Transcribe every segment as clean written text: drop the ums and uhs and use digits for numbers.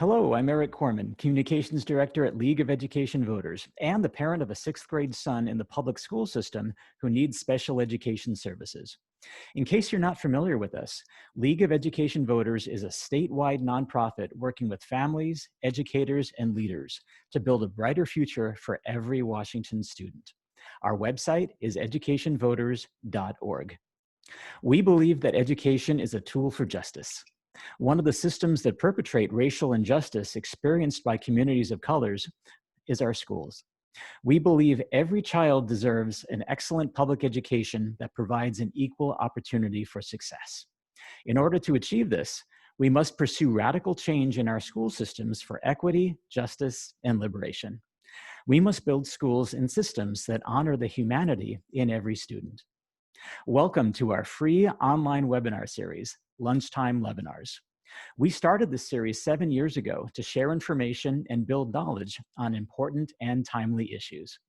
Hello, I'm Arik Korman, Communications Director at League of Education Voters, and the parent of a sixth grade son in the public school system who needs special education services. In case you're not familiar with us, League of Education Voters is a statewide nonprofit working with families, educators, and leaders to build a brighter future for every Washington student. Our website is educationvoters.org. We believe that education is a tool for justice. One of the systems that perpetrate racial injustice experienced by communities of colors is our schools. We believe every child deserves an excellent public education that provides an equal opportunity for success. In order to achieve this, we must pursue radical change in our school systems for equity, justice, and liberation. We must build schools and systems that honor the humanity in every student. Welcome to our free online webinar series, Lunchtime LEVinars. We started this series 7 years ago to share information and build knowledge on important and timely issues.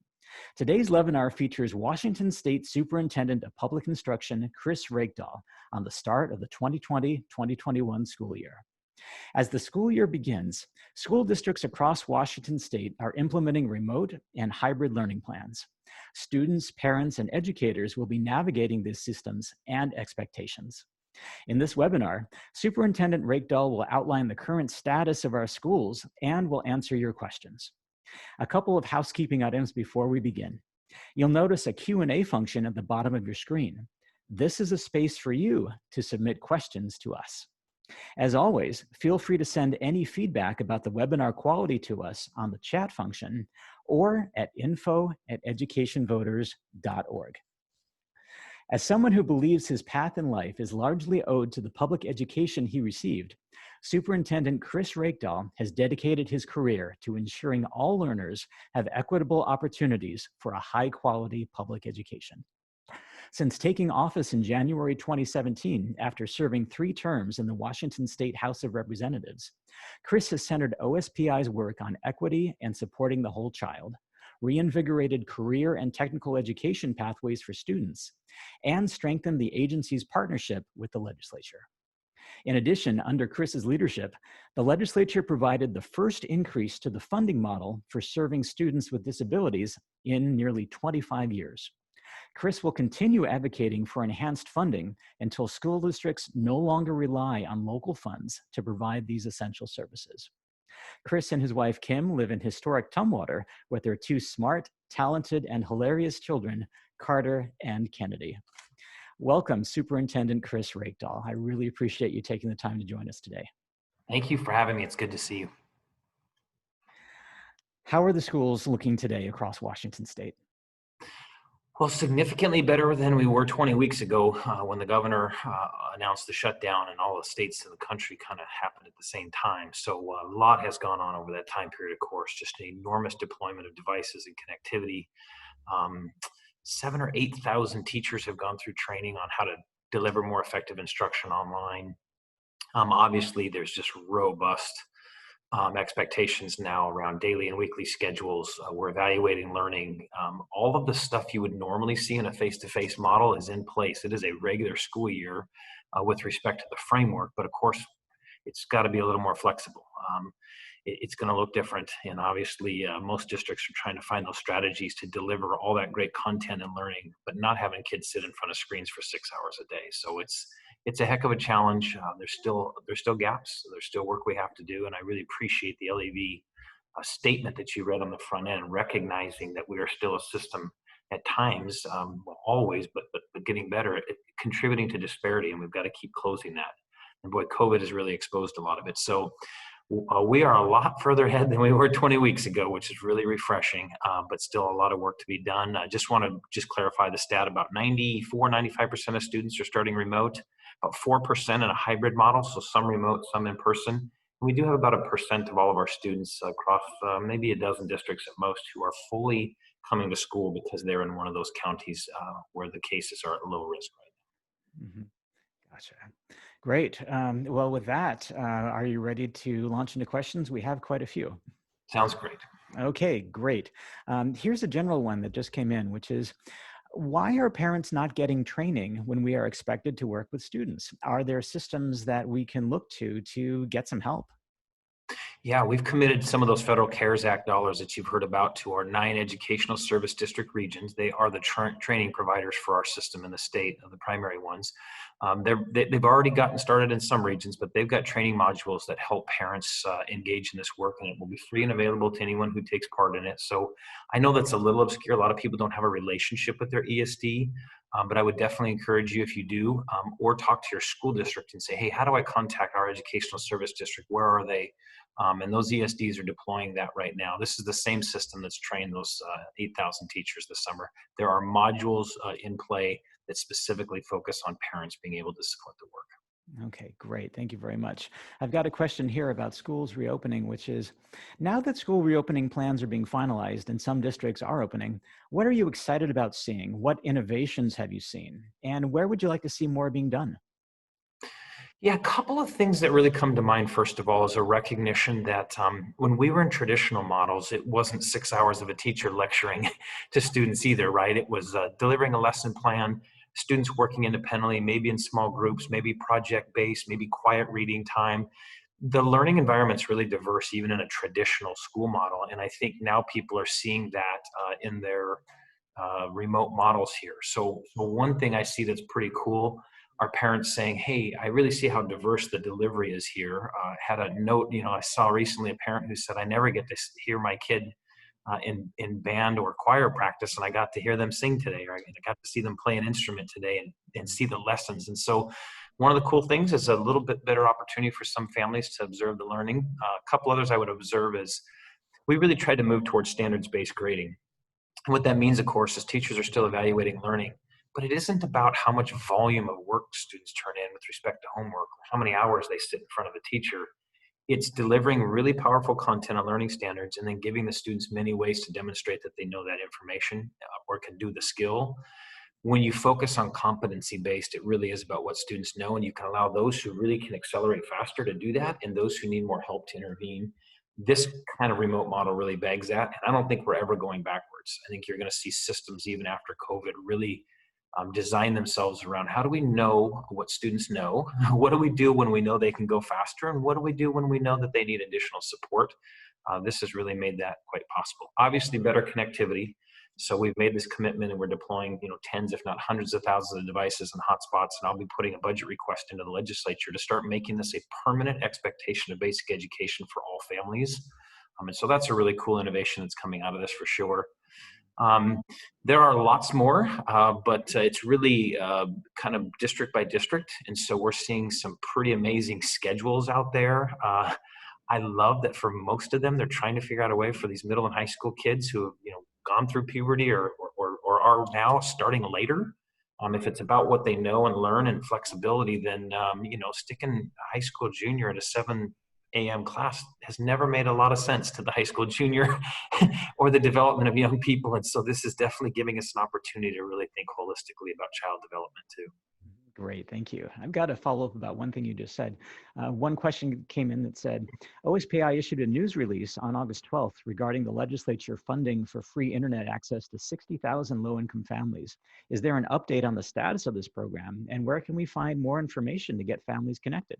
Today's webinar features Washington State Superintendent of Public Instruction, Chris Reykdal, on the start of the 2020-2021 school year. As the school year begins, school districts across Washington State are implementing remote and hybrid learning plans. Students, parents, and educators will be navigating these systems and expectations. In this webinar, Superintendent Reykdal will outline the current status of our schools and will answer your questions. A couple of housekeeping items before we begin. You'll notice a Q&A function at the bottom of your screen. This is a space for you to submit questions to us. As always, feel free to send any feedback about the webinar quality to us on the chat function or at info@educationvoters.org. As someone who believes his path in life is largely owed to the public education he received, Superintendent Chris Reykdal has dedicated his career to ensuring all learners have equitable opportunities for a high-quality public education. Since taking office in January 2017, after serving 3 terms in the Washington State House of Representatives, Chris has centered OSPI's work on equity and supporting the whole child, reinvigorated career and technical education pathways for students, and strengthened the agency's partnership with the legislature. In addition, under Chris's leadership, the legislature provided the first increase to the funding model for serving students with disabilities in nearly 25 years. Chris will continue advocating for enhanced funding until school districts no longer rely on local funds to provide these essential services. Chris and his wife Kim live in historic Tumwater with their 2 smart, talented, and hilarious children, Carter and Kennedy. Welcome, Superintendent Chris Reykdal. I really appreciate you taking the time to join us today. Thank you for having me. It's good to see you. How are the schools looking today across Washington State? Well, significantly better than we were 20 weeks ago when the governor announced the shutdown and all the states in the country kind of happened at the same time. So a lot has gone on over that time period, of course, just an enormous deployment of devices and connectivity. 7,000 or 8,000 teachers have gone through training on how to deliver more effective instruction online. Obviously, there's just robust expectations now around daily and weekly schedules. We're evaluating learning. All of the stuff you would normally see in a face-to-face model is in place. It is a regular school year with respect to the framework, but of course, it's got to be a little more flexible. It's going to look different, and obviously most districts are trying to find those strategies to deliver all that great content and learning, but not having kids sit in front of screens for 6 hours a day. So it's a heck of a challenge. There's still gaps. There's still work we have to do, and I really appreciate the LEV statement that you read on the front end, recognizing that we are still a system at times, well, always, but getting better at contributing to disparity, and we've got to keep closing that. And boy, COVID has really exposed a lot of it. So we are a lot further ahead than we were 20 weeks ago, which is really refreshing, but still a lot of work to be done. I just want to clarify the stat. About 95% of students are starting remote, about 4% in a hybrid model, so some remote, some in person. And we do have about 1% of all of our students across maybe a dozen districts at most who are fully coming to school because they're in one of those counties where the cases are at low risk right now. Mm-hmm. Gotcha. Great. Well, with that, are you ready to launch into questions? We have quite a few. Sounds great. Okay, great. Here's a general one that just came in, which is, why are parents not getting training when we are expected to work with students? Are there systems that we can look to get some help? Yeah, we've committed some of those federal CARES Act dollars that you've heard about to our 9 educational service district regions. They are the training providers for our system in the state, of the primary ones. They've already gotten started in some regions, but they've got training modules that help parents engage in this work, and it will be free and available to anyone who takes part in it. So I know that's a little obscure. A lot of people don't have a relationship with their ESD. But I would definitely encourage you, if you do, or talk to your school district and say, hey, how do I contact our educational service district? Where are they? And those ESDs are deploying that right now. This is the same system that's trained those 8,000 teachers this summer. There are modules in play that specifically focus on parents being able to support the work. Okay, great. Thank you very much. I've got a question here about schools reopening, which is, now that school reopening plans are being finalized and some districts are opening, what are you excited about seeing? What innovations have you seen? And where would you like to see more being done? Yeah, a couple of things that really come to mind, first of all, is a recognition that when we were in traditional models, it wasn't 6 hours of a teacher lecturing to students either, right? It was delivering a lesson plan, students working independently, maybe in small groups, maybe project-based, maybe quiet reading time. The learning environment's really diverse, even in a traditional school model. And I think now people are seeing that in their remote models here. So one thing I see that's pretty cool are parents saying, hey, I really see how diverse the delivery is here. Had a note, I saw recently a parent who said, I never get to hear my kid in band or choir practice, and I got to hear them sing today, or I got to see them play an instrument today and see the lessons. And so one of the cool things is a little bit better opportunity for some families to observe the learning. A couple others I would observe is we really tried to move towards standards-based grading. And what that means, of course, is teachers are still evaluating learning, but it isn't about how much volume of work students turn in with respect to homework or how many hours they sit in front of a teacher. It's delivering really powerful content on learning standards and then giving the students many ways to demonstrate that they know that information or can do the skill. When you focus on competency based, it really is about what students know, and you can allow those who really can accelerate faster to do that and those who need more help to intervene. This kind of remote model really begs that, and I don't think we're ever going backwards. I think you're going to see systems even after COVID really design themselves around how do we know what students know, what do we do when we know they can go faster, and what do we do when we know that they need additional support. This has really made that quite possible. Obviously, better connectivity. So we've made this commitment, and we're deploying, tens, if not hundreds of thousands of devices and hotspots. And I'll be putting a budget request into the legislature to start making this a permanent expectation of basic education for all families. And so that's a really cool innovation that's coming out of this for sure. There are lots more, but it's really kind of district by district. And so we're seeing some pretty amazing schedules out there. I love that for most of them, they're trying to figure out a way for these middle and high school kids who have, gone through puberty or are now starting later. If it's about what they know and learn and flexibility, then, sticking a high school junior at a 7 a.m. class has never made a lot of sense to the high school junior or the development of young people. And so this is definitely giving us an opportunity to really think holistically about child development too. Great, thank you. I've got to follow up about one thing you just said. One question came in that said, OSPI issued a news release on August 12th regarding the legislature funding for free internet access to 60,000 low-income families. Is there an update on the status of this program, and where can we find more information to get families connected?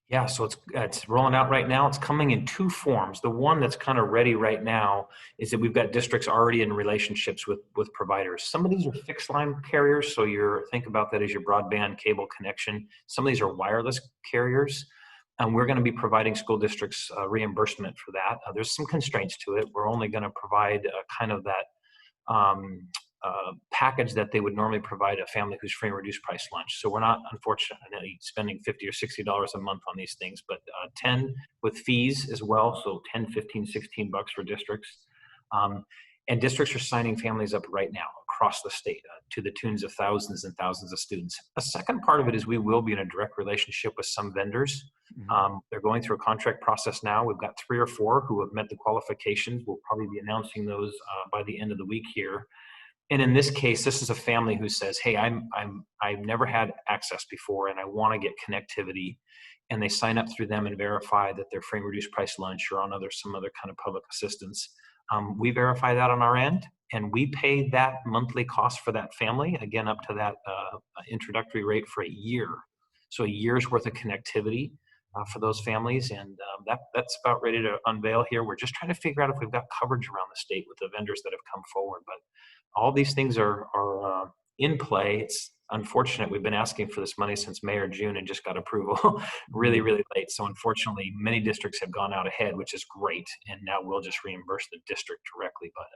Yeah, so it's rolling out right now. It's coming in two forms. The one that's kind of ready right now is that we've got districts already in relationships with providers. Some of these are fixed line carriers, so think about that as your broadband cable connection. Some of these are wireless carriers, and we're going to be providing school districts reimbursement for that. There's some constraints to it. We're only going to provide kind of that package that they would normally provide a family who's free and reduced price lunch. So we're not, unfortunately, spending $50 or $60 a month on these things, but 10 with fees as well. So 10, 15, 16 bucks for districts. And districts are signing families up right now across the state to the tunes of thousands and thousands of students. A second part of it is we will be in a direct relationship with some vendors. They're going through a contract process now. We've got 3 or 4 who have met the qualifications. We'll probably be announcing those by the end of the week here. And in this case, this is a family who says, hey, I've never had access before and I want to get connectivity. And they sign up through them and verify that they're free and reduced price lunch or on some other kind of public assistance. We verify that on our end, and we pay that monthly cost for that family, again, up to that introductory rate for a year. So a year's worth of connectivity. for those families. And that's about ready to unveil here. We're just trying to figure out if we've got coverage around the state with the vendors that have come forward. But all these things are in play. It's unfortunate. We've been asking for this money since May or June and just got approval really, really late. So unfortunately, many districts have gone out ahead, which is great. And now we'll just reimburse the district directly. But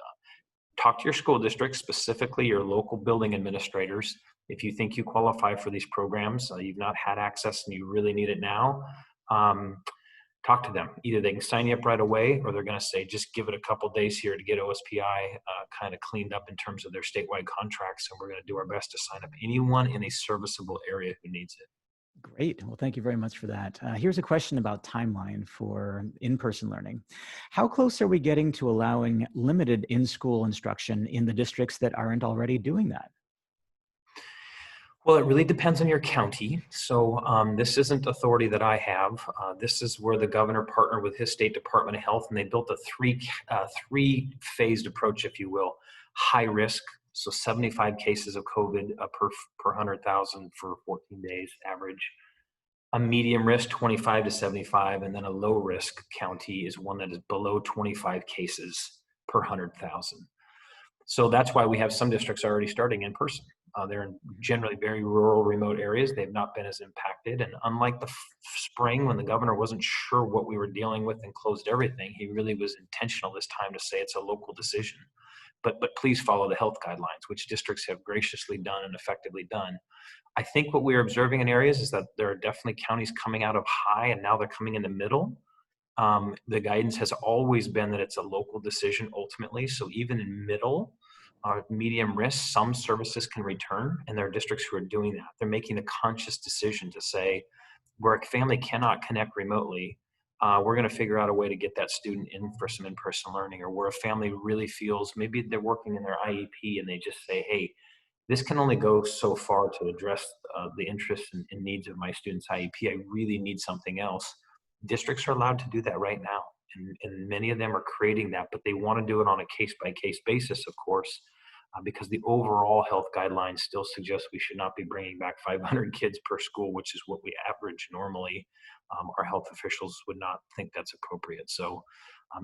talk to your school district, specifically your local building administrators. If you think you qualify for these programs, you've not had access and you really need it now, talk to them. Either they can sign you up right away, or they're going to say, just give it a couple days here to get OSPI kind of cleaned up in terms of their statewide contracts. And we're going to do our best to sign up anyone in a serviceable area who needs it. Great. Well, thank you very much for that. Here's a question about timeline for in-person learning. How close are we getting to allowing limited in-school instruction in the districts that aren't already doing that? Well, it really depends on your county. So this isn't authority that I have. This is where the governor partnered with his state Department of Health, and they built a three-phased approach, if you will. High risk, so 75 cases of COVID per 100,000 for 14 days average. A medium risk, 25 to 75, and then a low risk county is one that is below 25 cases per 100,000. So that's why we have some districts already starting in person. They're in generally very rural, remote areas. They've not been as impacted. And unlike the spring, when the governor wasn't sure what we were dealing with and closed everything, he really was intentional this time to say it's a local decision. But please follow the health guidelines, which districts have graciously done and effectively done. I think what we're observing in areas is that there are definitely counties coming out of high, and now they're coming in the middle. The guidance has always been that it's a local decision ultimately. So even in middle, medium risk, some services can return, and there are districts who are doing that. They're making a conscious decision to say, where a family cannot connect remotely, we're going to figure out a way to get that student in for some in-person learning, or where a family really feels maybe they're working in their IEP and they just say, hey, this can only go so far to address the interests and needs of my student's IEP. I really need something else. Districts are allowed to do that right now. And many of them are creating that, but they want to do it on a case-by-case basis, of course, because the overall health guidelines still suggest we should not be bringing back 500 kids per school, which is what we average normally. Our health officials would not think that's appropriate. So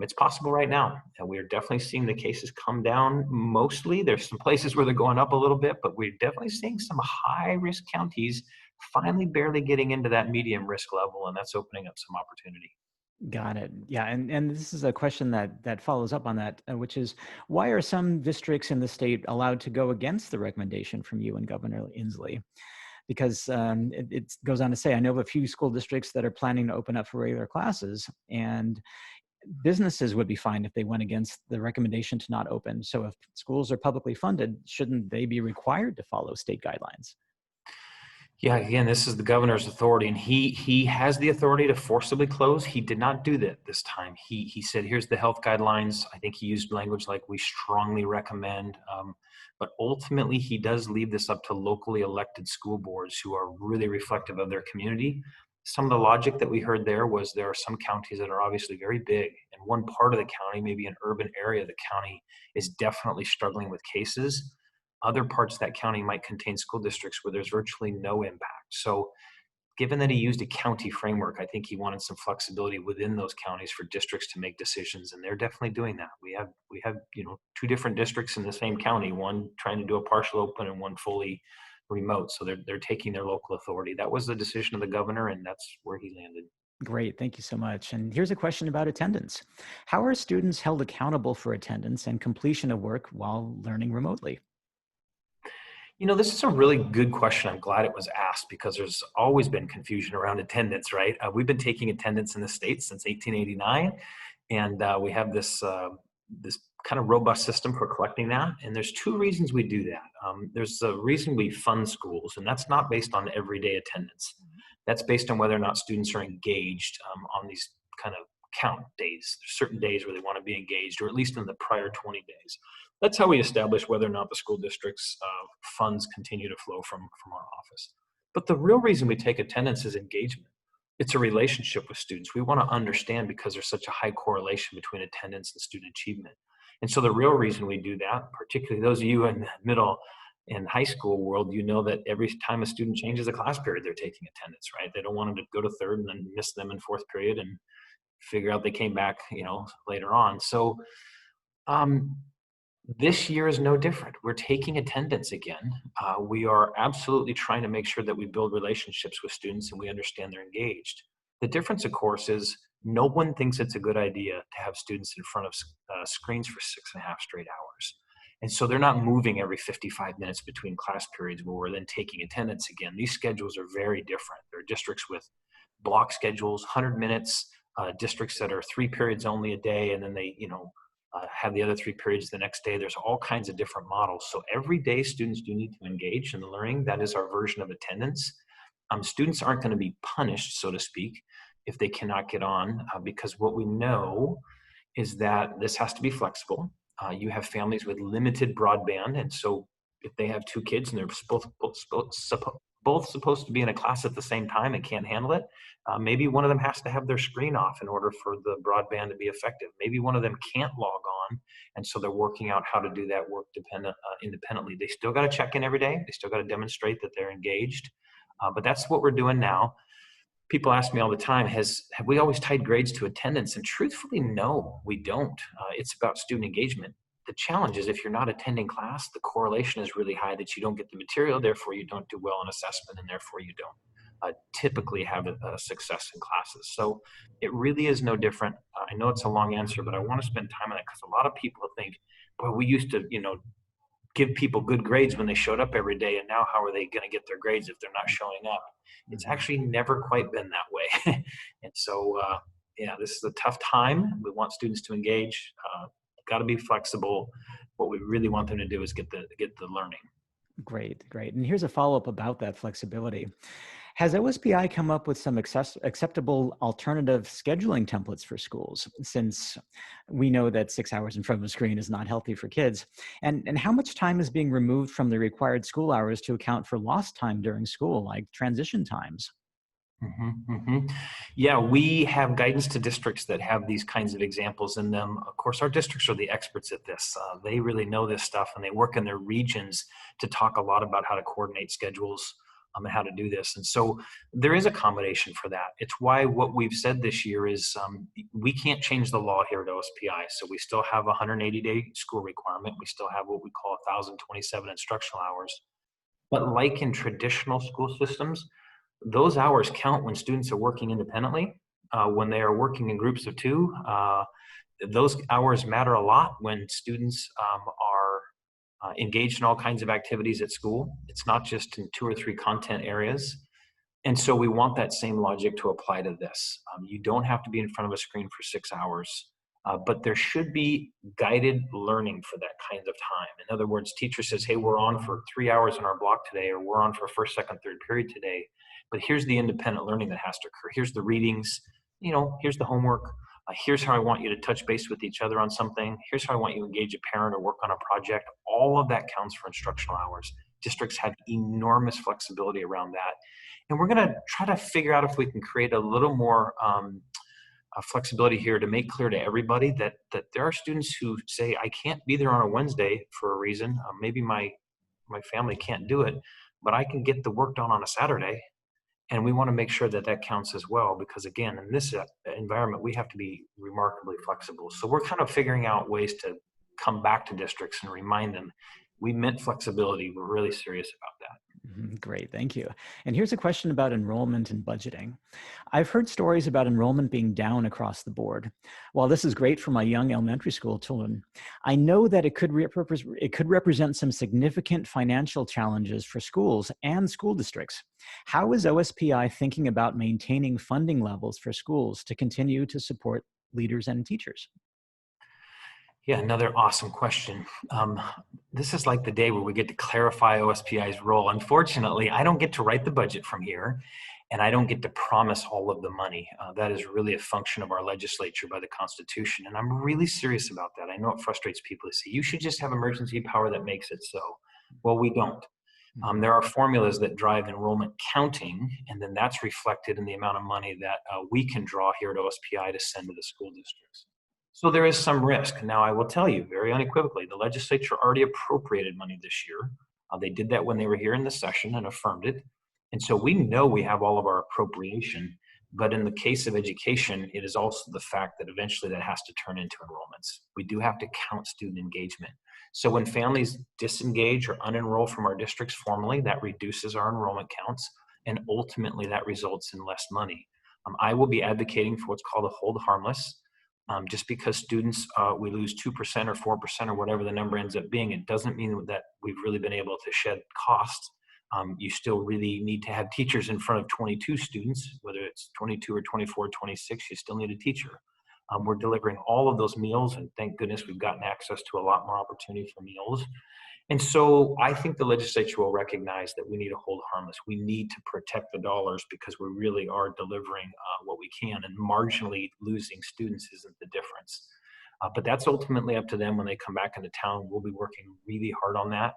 it's possible right now. And we're definitely seeing the cases come down mostly. There's some places where they're going up a little bit, but we're definitely seeing some high-risk counties finally barely getting into that medium risk level, and that's opening up some opportunity. Got it. Yeah, and this is a question that follows up on that, which is, why are some districts in the state allowed to go against the recommendation from you and Governor Inslee? Because it goes on to say, I know of a few school districts that are planning to open up for regular classes, and businesses would be fine if they went against the recommendation to not open. So if schools are publicly funded, shouldn't they be required to follow state guidelines? Yeah, again, this is the governor's authority, and he has the authority to forcibly close. He did not do that this time. He said, here's the health guidelines. I think he used language like we strongly recommend. But ultimately, he does leave this up to locally elected school boards who are really reflective of their community. Some of the logic that we heard there was there are some counties that are obviously very big, and one part of the county, maybe an urban area of the county, is definitely struggling with cases. Other parts of that county might contain school districts where there's virtually no impact. So given that he used a county framework, I think he wanted some flexibility within those counties for districts to make decisions, and they're definitely doing that. We have two different districts in the same county, one trying to do a partial open and one fully remote. So they're taking their local authority. That was the decision of the governor, and that's where he landed. Great, thank you so much. And here's a question about attendance. How are students held accountable for attendance and completion of work while learning remotely? This is a really good question. I'm glad it was asked because there's always been confusion around attendance, right? We've been taking attendance in the state since 1889, and we have this kind of robust system for collecting that. And there's two reasons we do that. There's a reason we fund schools, and that's not based on everyday attendance. That's based on whether or not students are engaged on these kind of count days. There's certain days where they want to be engaged, or at least in the prior 20 days. That's how we establish whether or not the school district's funds continue to flow from our office. But the real reason we take attendance is engagement. It's a relationship with students. We want to understand, because there's such a high correlation between attendance and student achievement. And so the real reason we do that, particularly those of you in the middle In high school world, you know that every time a student changes a class period, they're taking attendance, right? They don't want them to go to third and then miss them in fourth period and figure out they came back, later on. So um, this year is no different. We're taking attendance again. We are absolutely trying to make sure that we build relationships with students and we understand they're engaged. The difference, of course, is no one thinks it's a good idea to have students in front of screens for 6.5 straight hours. And so they're not moving every 55 minutes between class periods where we're then taking attendance again. These schedules are very different. There are districts with block schedules, 100 minutes, districts that are 3 periods only a day, and then they, have the other 3 periods the next day. There's all kinds of different models. So every day students do need to engage in the learning. That is our version of attendance. Students aren't going to be punished, so to speak, if they cannot get on, because what we know is that this has to be flexible. You have families with limited broadband, and so if they have 2 kids and they're both supposed to be in a class at the same time and can't handle it, maybe one of them has to have their screen off in order for the broadband to be effective. Maybe one of them can't log on, and so they're working out how to do that work independently. They still got to check in every day. They still got to demonstrate that they're engaged. But that's what we're doing now. People ask me all the time, have we always tied grades to attendance? And truthfully, no, we don't. It's about student engagement. The challenge is if you're not attending class, the correlation is really high that you don't get the material, therefore you don't do well in assessment, and therefore you don't typically have a success in classes. So it really is no different. I know it's a long answer, but I want to spend time on it because a lot of people think, boy, we used to, give people good grades when they showed up every day, and now how are they going to get their grades if they're not showing up? It's actually never quite been that way. And so, this is a tough time. We want students to engage. Got to be flexible. What we really want them to do is get the learning. Great, great. And here's a follow-up about that flexibility. Has OSPI come up with some acceptable alternative scheduling templates for schools, since we know that 6 hours in front of a screen is not healthy for kids? And how much time is being removed from the required school hours to account for lost time during school, like transition times? Yeah, we have guidance to districts that have these kinds of examples in them. Of course, our districts are the experts at this. They really know this stuff, and they work in their regions to talk a lot about how to coordinate schedules and how to do this. And so there is accommodation for that. It's why what we've said this year is we can't change the law here at OSPI. So we still have a 180-day school requirement. We still have what we call 1,027 instructional hours. But like in traditional school systems, those hours count when students are working independently. When they are working in groups of 2, those hours matter a lot when students are engaged in all kinds of activities at school. It's not just in 2 or 3 content areas. And so we want that same logic to apply to this. You don't have to be in front of a screen for 6 hours, but there should be guided learning for that kind of time. In other words, teacher says, hey, we're on for 3 hours in our block today, or we're on for first, second, third period today, but here's the independent learning that has to occur. Here's the readings, here's the homework. Here's how I want you to touch base with each other on something. Here's how I want you to engage a parent or work on a project. All of that counts for instructional hours. Districts have enormous flexibility around that. And we're going to try to figure out if we can create a little more flexibility here to make clear to everybody that there are students who say, I can't be there on a Wednesday for a reason. Maybe my family can't do it, but I can get the work done on a Saturday. And we want to make sure that that counts as well, because again, in this environment, we have to be remarkably flexible. So we're kind of figuring out ways to come back to districts and remind them we meant flexibility. We're really serious about that. Great, thank you. And here's a question about enrollment and budgeting. I've heard stories about enrollment being down across the board. While this is great for my young elementary school children, I know that it could represent some significant financial challenges for schools and school districts. How is OSPI thinking about maintaining funding levels for schools to continue to support leaders and teachers? Yeah, another awesome question. This is like the day where we get to clarify OSPI's role. Unfortunately, I don't get to write the budget from here, and I don't get to promise all of the money. That is really a function of our legislature by the Constitution, and I'm really serious about that. I know it frustrates people to say, you should just have emergency power that makes it so. Well, we don't. There are formulas that drive enrollment counting, and then that's reflected in the amount of money that we can draw here at OSPI to send to the school districts. So there is some risk. Now, I will tell you very unequivocally, the legislature already appropriated money this year. They did that when they were here in the session and affirmed it. And so we know we have all of our appropriation, but in the case of education, it is also the fact that eventually that has to turn into enrollments. We do have to count student engagement. So when families disengage or unenroll from our districts formally, that reduces our enrollment counts, and ultimately that results in less money. I will be advocating for what's called a hold harmless. Just because students, we lose 2% or 4% or whatever the number ends up being, it doesn't mean that we've really been able to shed costs. You still really need to have teachers in front of 22 students, whether it's 22 or 24, 26, you still need a teacher. We're delivering all of those meals, and thank goodness we've gotten access to a lot more opportunity for meals. And so I think the legislature will recognize that we need to hold harmless. We need to protect the dollars because we really are delivering what we can, and marginally losing students isn't the difference. But that's ultimately up to them when they come back into town. We'll be working really hard on that.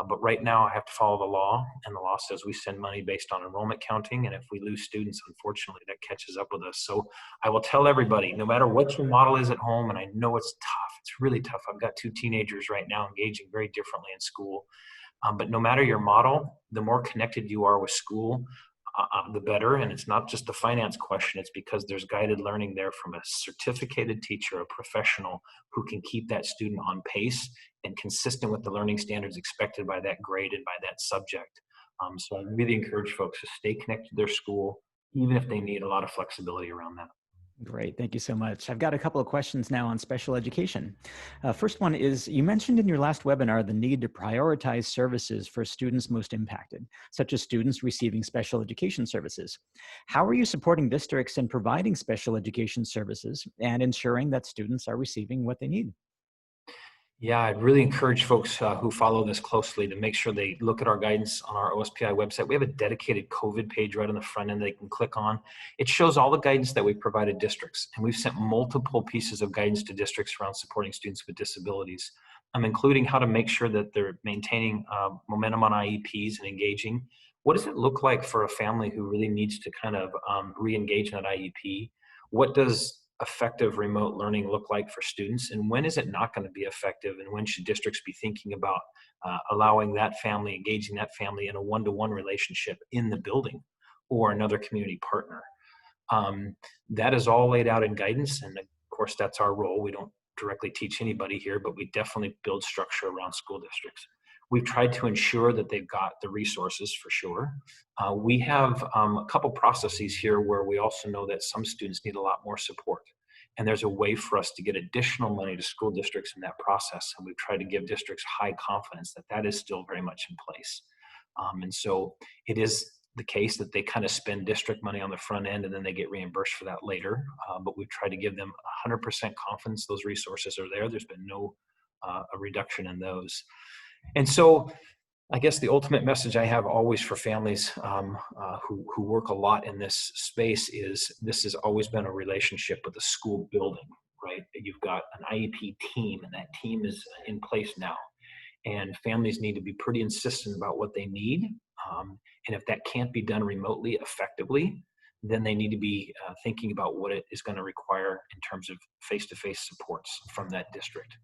But right now I have to follow the law, and the law says we send money based on enrollment counting. And if we lose students, unfortunately, that catches up with us. So I will tell everybody, no matter what your model is at home, and I know it's tough, it's really tough. I've got 2 teenagers right now engaging very differently in school. But no matter your model, the more connected you are with school, the better. And it's not just a finance question, it's because there's guided learning there from a certificated teacher, a professional who can keep that student on pace and consistent with the learning standards expected by that grade and by that subject. So I really encourage folks to stay connected to their school, even if they need a lot of flexibility around that. Great. Thank you so much. I've got a couple of questions now on special education. First one is, you mentioned in your last webinar the need to prioritize services for students most impacted, such as students receiving special education services. How are you supporting districts in providing special education services and ensuring that students are receiving what they need? Yeah, I'd really encourage folks who follow this closely to make sure they look at our guidance on our OSPI website. We have a dedicated COVID page right on the front end they can click on. It shows all the guidance that we've provided districts, and we've sent multiple pieces of guidance to districts around supporting students with disabilities, including how to make sure that they're maintaining momentum on IEPs and engaging. What does it look like for a family who really needs to kind of re-engage in that IEP? What does effective remote learning look like for students, and when is it not going to be effective, and when should districts be thinking about allowing that family, engaging that family in a one-to-one relationship in the building or another community partner? That is all laid out in guidance, and of course that's our role. We don't directly teach anybody here, but we definitely build structure around school districts. We've tried to ensure that they've got the resources for sure. We have a couple processes here where we also know that some students need a lot more support. And there's a way for us to get additional money to school districts in that process. And we've tried to give districts high confidence that that is still very much in place. And so it is the case that they kind of spend district money on the front end and then they get reimbursed for that later. But we've tried to give them 100% confidence those resources are there. There's been no a reduction in those. And so I guess the ultimate message I have always for families who work a lot in this space is this has always been a relationship with the school building, right? You've got an IEP team, and that team is in place now. And families need to be pretty insistent about what they need. And if that can't be done remotely effectively, then they need to be thinking about what it is going to require in terms of face-to-face supports from that district.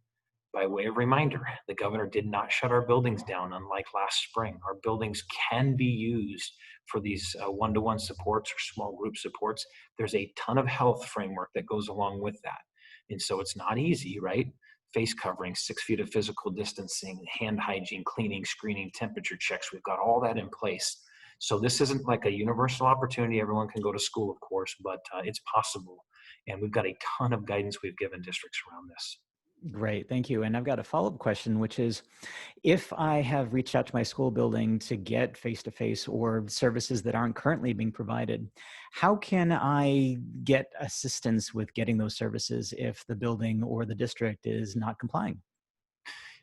By way of reminder, the governor did not shut our buildings down, unlike last spring. Our buildings can be used for these one-to-one supports or small group supports. There's a ton of health framework that goes along with that. And so it's not easy, right? Face covering, 6 feet of physical distancing, hand hygiene, cleaning, screening, temperature checks. We've got all that in place. So this isn't like a universal opportunity. Everyone can go to school, of course, but it's possible. And we've got a ton of guidance we've given districts around this. Great, thank you. And I've got a follow-up question, which is, if I have reached out to my school building to get face-to-face or services that aren't currently being provided, how can I get assistance with getting those services if the building or the district is not complying?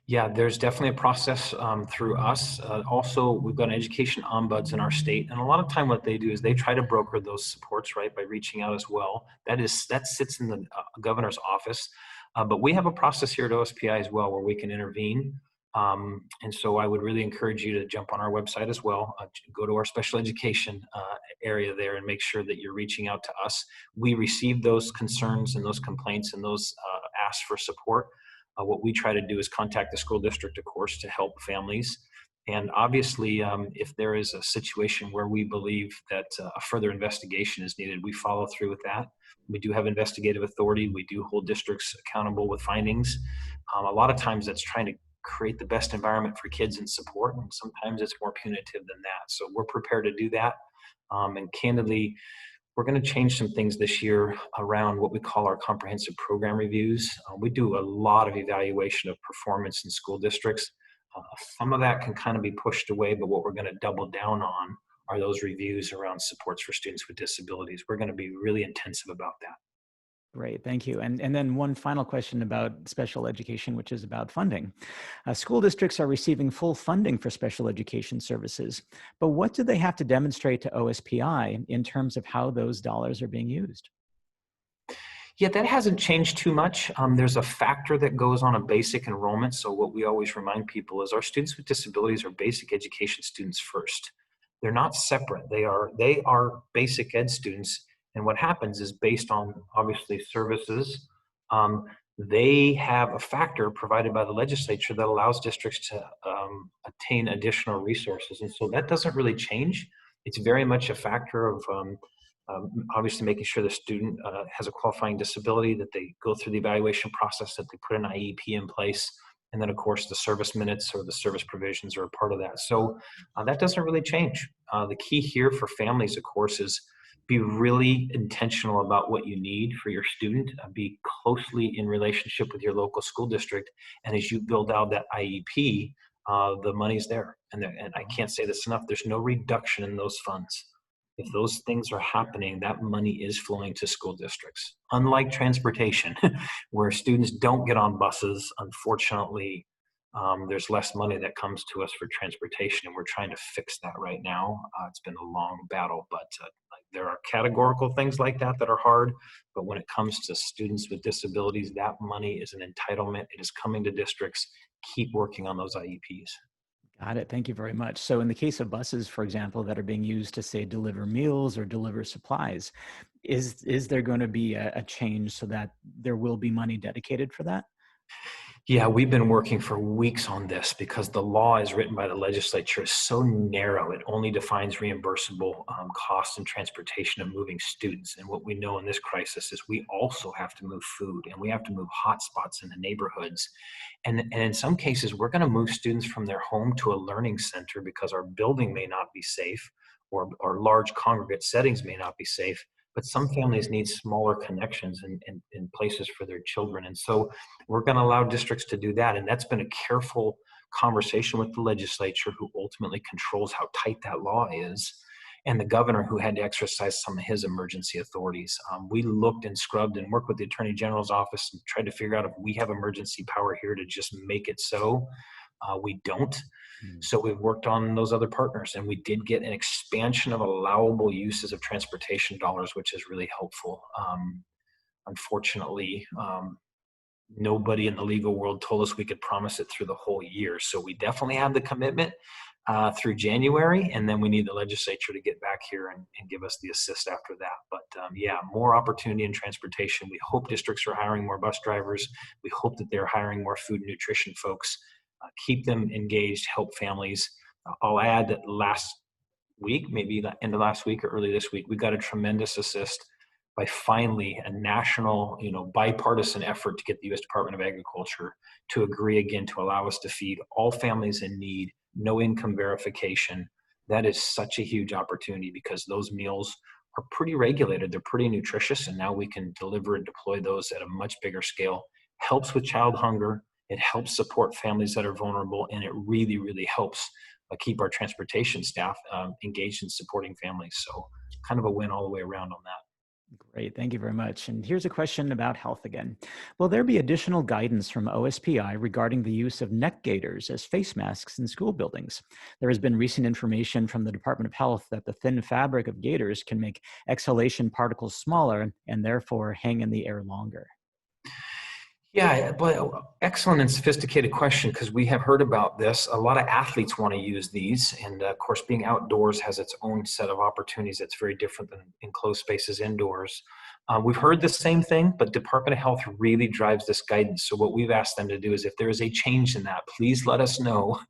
Yeah, there's definitely a process through us. Also, we've got education ombuds in our state, and a lot of time what they do is they try to broker those supports, right, by reaching out as well. That sits in the governor's office, but we have a process here at OSPI as well where we can intervene. And so I would really encourage you to jump on our website as well, go to our special education area there and make sure that you're reaching out to us. We receive those concerns and those complaints and those asks for support. What we try to do is contact the school district, of course, to help families. And obviously, if there is a situation where we believe that a further investigation is needed, we follow through with that. We do have investigative authority. We do hold districts accountable with findings. A lot of times that's trying to create the best environment for kids and support, and sometimes it's more punitive than that. So we're prepared to do that. And candidly, we're going to change some things this year around what we call our comprehensive program reviews. We do a lot of evaluation of performance in school districts. Some of that can kind of be pushed away, but what we're going to double down on are those reviews around supports for students with disabilities. We're going to be really intensive about that. Great, thank you. And then one final question about special education, which is about funding. School districts are receiving full funding for special education services, but what do they have to demonstrate to OSPI in terms of how those dollars are being used? Yeah, that hasn't changed too much. There's a factor that goes on a basic enrollment. So what we always remind people is our students with disabilities are basic education students first. They're not separate. They are basic ed students. And what happens is based on obviously services, they have a factor provided by the legislature that allows districts to attain additional resources. And so that doesn't really change. It's very much a factor of obviously making sure the student has a qualifying disability, that they go through the evaluation process, that they put an IEP in place, and then of course the service minutes or the service provisions are a part of that. So that doesn't really change. The key here for families, of course, is be really intentional about what you need for your student, be closely in relationship with your local school district, and as you build out that IEP, the money's there. And I can't say this enough, there's no reduction in those funds. If those things are happening, that money is flowing to school districts. Unlike transportation, where students don't get on buses, unfortunately, there's less money that comes to us for transportation, and we're trying to fix that right now. It's been a long battle, but there are categorical things like that that are hard. But when it comes to students with disabilities, that money is an entitlement. It is coming to districts. Keep working on those IEPs. Got it. Thank you very much. So in the case of buses, for example, that are being used to, say, deliver meals or deliver supplies, is there going to be a change so that there will be money dedicated for that? Yeah, we've been working for weeks on this because the law as written by the legislature is so narrow. It only defines reimbursable costs and transportation of moving students. And what we know in this crisis is we also have to move food, and we have to move hotspots in the neighborhoods. And in some cases, we're going to move students from their home to a learning center because our building may not be safe, or large congregate settings may not be safe. But some families need smaller connections and places for their children. And so we're going to allow districts to do that. And that's been a careful conversation with the legislature, who ultimately controls how tight that law is, and the governor, who had to exercise some of his emergency authorities. We looked and scrubbed and worked with the Attorney General's office and tried to figure out if we have emergency power here to just make it so. We don't. So we've worked on those other partners, and we did get an expansion of allowable uses of transportation dollars, which is really helpful. Unfortunately, nobody in the legal world told us we could promise it through the whole year. So we definitely have the commitment through January, and then we need the legislature to get back here and give us the assist after that. But yeah, more opportunity in transportation. We hope districts are hiring more bus drivers. We hope that they're hiring more food and nutrition folks. Keep them engaged, help families. I'll add that last week, maybe the end of last week or early this week, we got a tremendous assist by finally a national, bipartisan effort to get the U.S. Department of Agriculture to agree again to allow us to feed all families in need, no income verification. That is such a huge opportunity because those meals are pretty regulated. They're pretty nutritious, and now we can deliver and deploy those at a much bigger scale. Helps with child hunger. It helps support families that are vulnerable, and it really, really helps keep our transportation staff engaged in supporting families. So kind of a win all the way around on that. Great, thank you very much. And here's a question about health again. Will there be additional guidance from OSPI regarding the use of neck gaiters as face masks in school buildings? There has been recent information from the Department of Health that the thin fabric of gaiters can make exhalation particles smaller and therefore hang in the air longer. Yeah, but excellent and sophisticated question, because we have heard about this. A lot of athletes want to use these. And of course, being outdoors has its own set of opportunities that's very different than enclosed spaces indoors. We've heard the same thing, but Department of Health really drives this guidance. So what we've asked them to do is if there is a change in that, please let us know.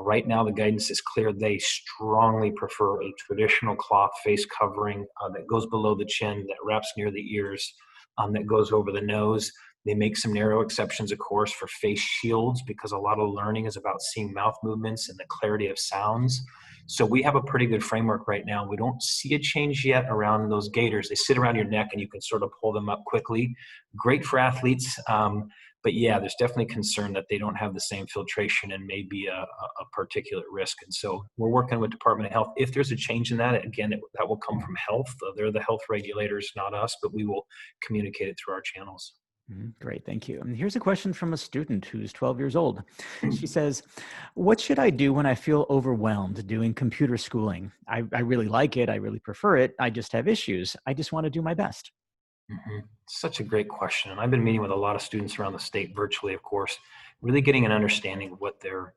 Right now, the guidance is clear. They strongly prefer a traditional cloth face covering that goes below the chin, that wraps near the ears, that goes over the nose. They make some narrow exceptions, of course, for face shields because a lot of learning is about seeing mouth movements and the clarity of sounds. So we have a pretty good framework right now. We don't see a change yet around those gaiters. They sit around your neck and you can sort of pull them up quickly. Great for athletes. But yeah, there's definitely concern that they don't have the same filtration and may be a particulate risk. And so we're working with Department of Health. If there's a change in that, again, that will come from health. They're the health regulators, not us, but we will communicate it through our channels. Great, thank you. And here's a question from a student who's 12 years old. She says, what should I do when I feel overwhelmed doing computer schooling? I really like it. I really prefer it. I just have issues. I just want to do my best. Such a great question. And I've been meeting with a lot of students around the state virtually, of course, really getting an understanding of what their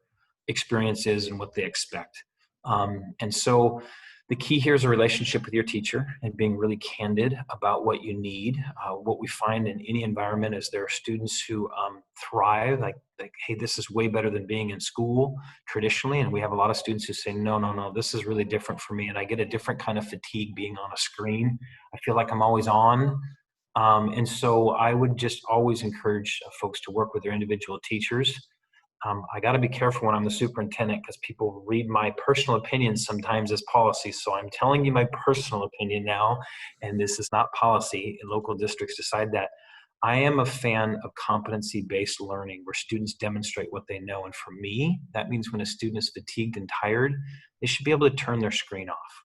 experience is and what they expect. And so the key here is a relationship with your teacher and being really candid about what you need. What we find in any environment is there are students who thrive, like, hey, this is way better than being in school traditionally. And we have a lot of students who say, no, this is really different for me. And I get a different kind of fatigue being on a screen. I feel like I'm always on. And so I would just always encourage folks to work with their individual teachers. I got to be careful when I'm the superintendent because people read my personal opinions sometimes as policy. So I'm telling you my personal opinion now, and this is not policy. Local districts decide that. I am a fan of competency-based learning where students demonstrate what they know. And for me, that means when a student is fatigued and tired, they should be able to turn their screen off.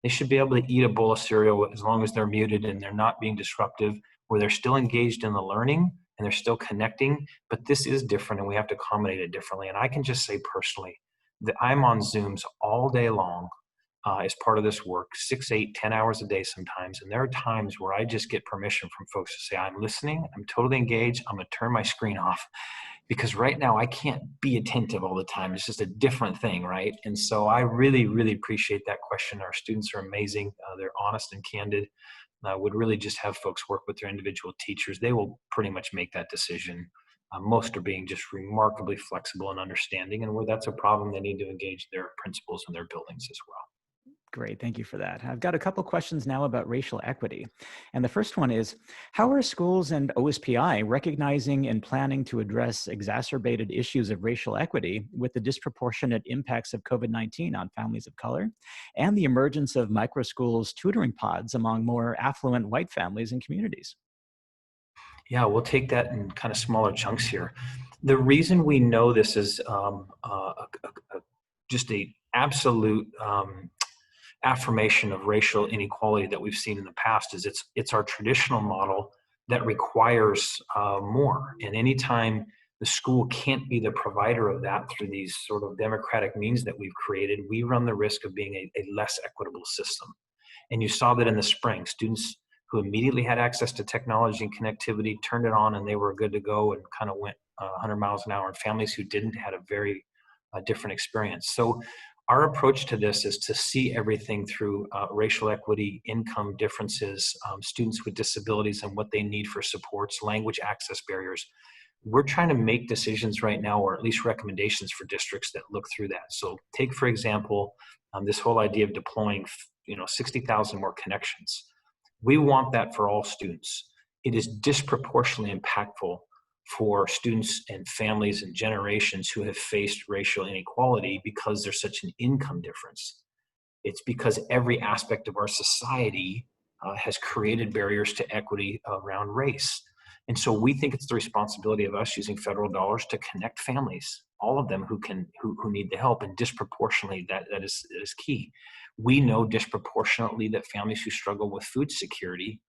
They should be able to eat a bowl of cereal as long as they're muted and they're not being disruptive, where they're still engaged in the learning and they're still connecting, but this is different and we have to accommodate it differently. And I can just say personally that I'm on Zooms all day long as part of this work, 6, 8, 10 hours a day sometimes. And there are times where I just get permission from folks to say, I'm listening, I'm totally engaged, I'm gonna turn my screen off. Because right now I can't be attentive all the time. It's just a different thing, right? And so I really, really appreciate that question. Our students are amazing. They're honest and candid. I would really just have folks work with their individual teachers. They will pretty much make that decision. Most are being just remarkably flexible and understanding. And where that's a problem, they need to engage their principals and their buildings as well. Great, thank you for that. I've got a couple questions now about racial equity. And the first one is, how are schools and OSPI recognizing and planning to address exacerbated issues of racial equity with the disproportionate impacts of COVID-19 on families of color and the emergence of microschools tutoring pods among more affluent white families and communities? Yeah, we'll take that in kind of smaller chunks here. The reason we know this is just a absolute affirmation of racial inequality that we've seen in the past is it's our traditional model that requires more. And anytime the school can't be the provider of that through these sort of democratic means that we've created, we run the risk of being a less equitable system. And you saw that in the spring. Students who immediately had access to technology and connectivity turned it on and they were good to go and kind of went 100 miles an hour. And families who didn't had a very different experience. So our approach to this is to see everything through racial equity, income differences, students with disabilities and what they need for supports, language access barriers. We're trying to make decisions right now, or at least recommendations for districts that look through that. So take, for example, this whole idea of deploying 60,000 more connections. We want that for all students. It is disproportionately impactful for students and families and generations who have faced racial inequality because there's such an income difference. It's because every aspect of our society has created barriers to equity around race. And so we think it's the responsibility of us using federal dollars to connect families, all of them who need the help, and disproportionately that is key. We know disproportionately that families who struggle with food security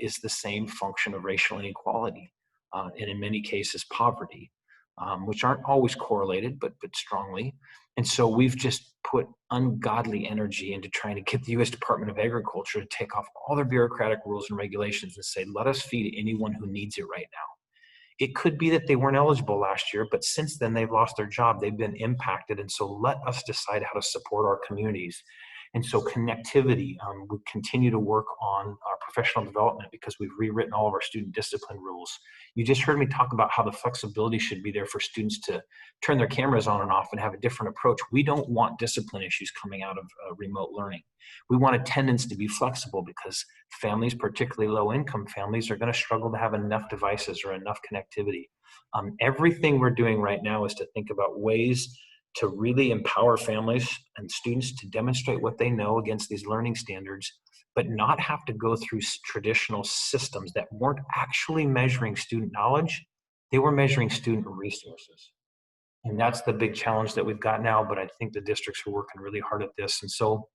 is the same function of racial inequality. And in many cases, poverty, which aren't always correlated, but strongly. And so we've just put ungodly energy into trying to get the U.S. Department of Agriculture to take off all their bureaucratic rules and regulations and say, let us feed anyone who needs it right now. It could be that they weren't eligible last year, but since then they've lost their job, they've been impacted. And so let us decide how to support our communities. And so connectivity, we continue to work on our professional development because we've rewritten all of our student discipline rules. You just heard me talk about how the flexibility should be there for students to turn their cameras on and off and have a different approach. We don't want discipline issues coming out of remote learning. We want attendance to be flexible because families, particularly low-income families, are going to struggle to have enough devices or enough connectivity. Everything we're doing right now is to think about ways to really empower families and students to demonstrate what they know against these learning standards, but not have to go through traditional systems that weren't actually measuring student knowledge. They were measuring student resources. And that's the big challenge that we've got now, but I think the districts are working really hard at this. And so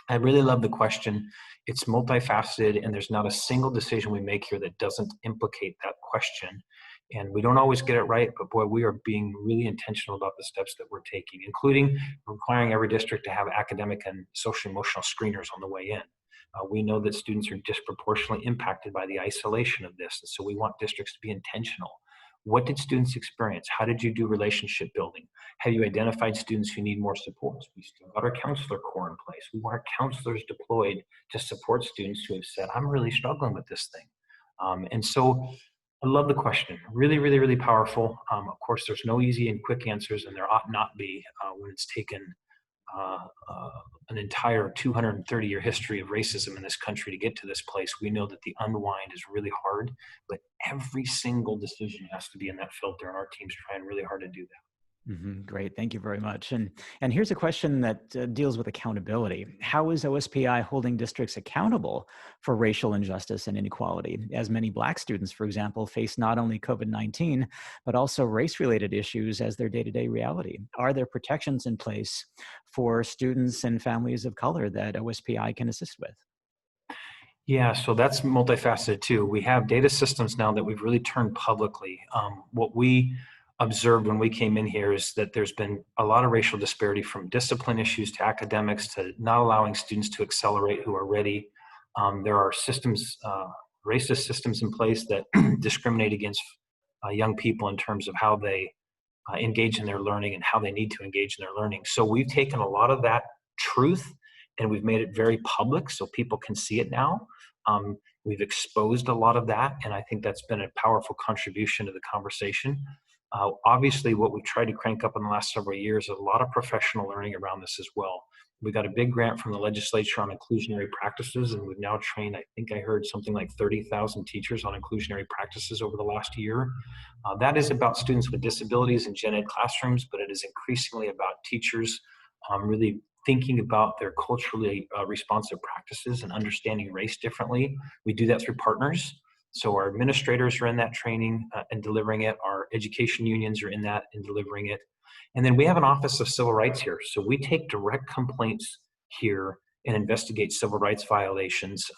I really love the question. It's multifaceted, and there's not a single decision we make here that doesn't implicate that question. And we don't always get it right, but boy, we are being really intentional about the steps that we're taking, including requiring every district to have academic and social emotional screeners on the way in. We know that students are disproportionately impacted by the isolation of this, and so we want districts to be intentional. What did students experience? How did you do relationship building? Have you identified students who need more support? We still got our counselor core in place. We want our counselors deployed to support students who have said, I'm really struggling with this thing. And so I love the question. Really, really, really powerful. Of course, there's no easy and quick answers, and there ought not be when it's taken an entire 230-year history of racism in this country to get to this place. We know that the unwind is really hard, but every single decision has to be in that filter, and our team's trying really hard to do that. Great, thank you very much. And here's a question that deals with accountability. How is OSPI holding districts accountable for racial injustice and inequality, as many Black students, for example, face not only COVID-19, but also race-related issues as their day-to-day reality? Are there protections in place for students and families of color that OSPI can assist with? Yeah, so that's multifaceted too. We have data systems now that we've really turned publicly. What we observed when we came in here is that there's been a lot of racial disparity, from discipline issues to academics to not allowing students to accelerate who are ready. There are systems, racist systems in place that discriminate against young people in terms of how they engage in their learning and how they need to engage in their learning. So we've taken a lot of that truth and we've made it very public so people can see it now. We've exposed a lot of that, and I think that's been a powerful contribution to the conversation. Obviously, what we've tried to crank up in the last several years is a lot of professional learning around this as well. We got a big grant from the legislature on inclusionary practices, and we've now trained, I think I heard something like 30,000 teachers on inclusionary practices over the last year. That is about students with disabilities in gen ed classrooms, but it is increasingly about teachers really thinking about their culturally responsive practices and understanding race differently. We do that through partners. So our administrators are in that training and delivering it. Our education unions are in that and delivering it. And then we have an Office of Civil Rights here. So we take direct complaints here and investigate civil rights violations.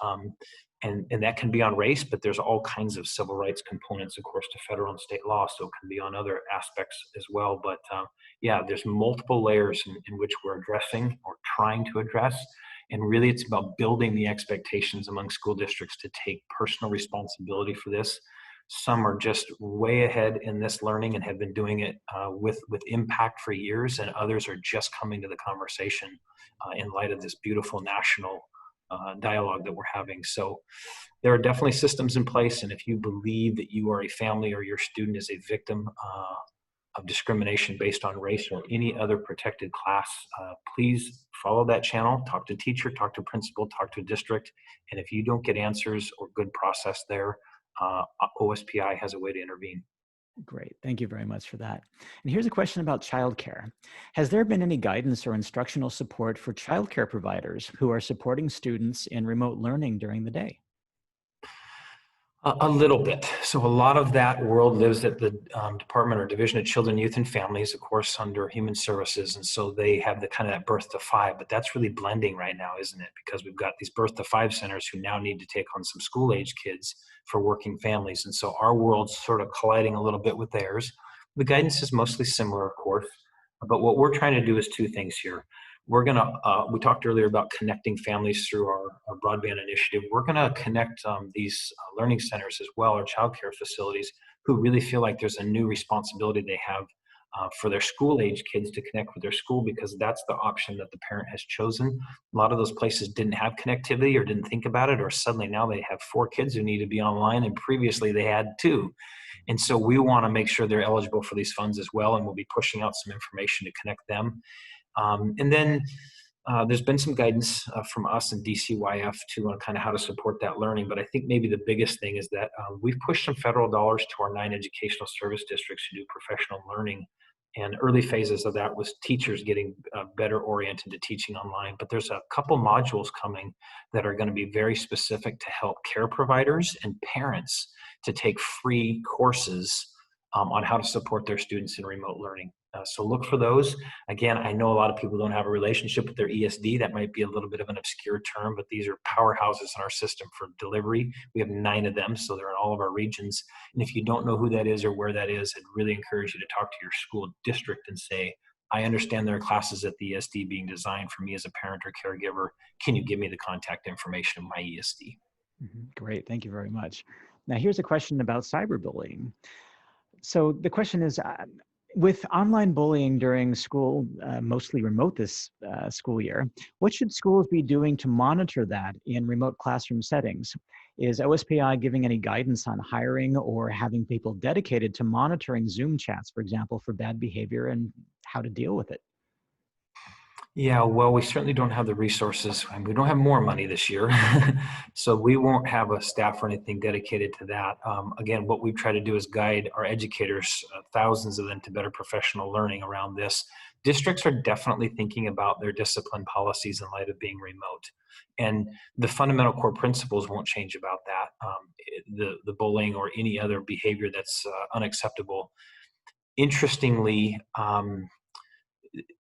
And that can be on race, but there's all kinds of civil rights components, of course, to federal and state law. So it can be on other aspects as well. But yeah, there's multiple layers in which we're addressing or trying to address. And really, it's about building the expectations among school districts to take personal responsibility for this. Some are just way ahead in this learning and have been doing it with impact for years, and others are just coming to the conversation in light of this beautiful national dialogue that we're having. So there are definitely systems in place, and if you believe that you are a family or your student is a victim of discrimination based on race or any other protected class, please follow that channel, talk to teacher, talk to principal, talk to district. And if you don't get answers or good process there, OSPI has a way to intervene. Great. Thank you very much for that. And here's a question about childcare. Has there been any guidance or instructional support for childcare providers who are supporting students in remote learning during the day? A little bit. So a lot of that world lives at the Department or Division of Children, Youth, and Families, of course, under Human Services. And so they have the kind of that birth to five, but that's really blending right now, isn't it? Because we've got these birth to five centers who now need to take on some school age kids for working families. And so our world's sort of colliding a little bit with theirs. The guidance is mostly similar, of course, but what we're trying to do is two things here. We're going to, we talked earlier about connecting families through our broadband initiative. We're going to connect these learning centers as well, our childcare facilities, who really feel like there's a new responsibility they have for their school age kids to connect with their school, because that's the option that the parent has chosen. A lot of those places didn't have connectivity or didn't think about it, or suddenly now they have 4 kids who need to be online, and previously they had 2. And so we want to make sure they're eligible for these funds as well, and we'll be pushing out some information to connect them. And then there's been some guidance from us and DCYF too on kind of how to support that learning. But I think maybe the biggest thing is that we've pushed some federal dollars to our 9 educational service districts who do professional learning. And early phases of that was teachers getting better oriented to teaching online. But there's a couple modules coming that are going to be very specific to help care providers and parents to take free courses on how to support their students in remote learning. So look for those. Again, I know a lot of people don't have a relationship with their ESD. That might be a little bit of an obscure term, but these are powerhouses in our system for delivery. We have 9 of them, so they're in all of our regions. And if you don't know who that is or where that is, I'd really encourage you to talk to your school district and say, I understand there are classes at the ESD being designed for me as a parent or caregiver. Can you give me the contact information of my ESD? Great, thank you very much. Now here's a question about cyberbullying. So the question is, with online bullying during school, mostly remote this school year, what should schools be doing to monitor that in remote classroom settings? Is OSPI giving any guidance on hiring or having people dedicated to monitoring Zoom chats, for example, for bad behavior and how to deal with it? Yeah, well, we certainly don't have the resources, and we don't have more money this year. So we won't have a staff or anything dedicated to that. Again, what we've tried to do is guide our educators, thousands of them, to better professional learning around this. Districts are definitely thinking about their discipline policies in light of being remote. And the fundamental core principles won't change about that. The bullying or any other behavior that's unacceptable. Interestingly,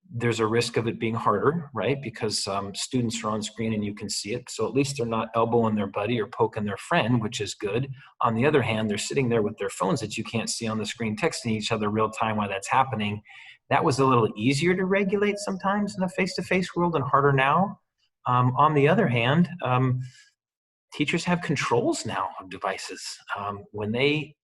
there's a risk of it being harder, right? Because students are on screen and you can see it. So at least they're not elbowing their buddy or poking their friend, which is good. On the other hand, they're sitting there with their phones that you can't see on the screen, texting each other real time while that's happening. That was a little easier to regulate sometimes in a face-to-face world and harder now. On the other hand, teachers have controls now of devices. When they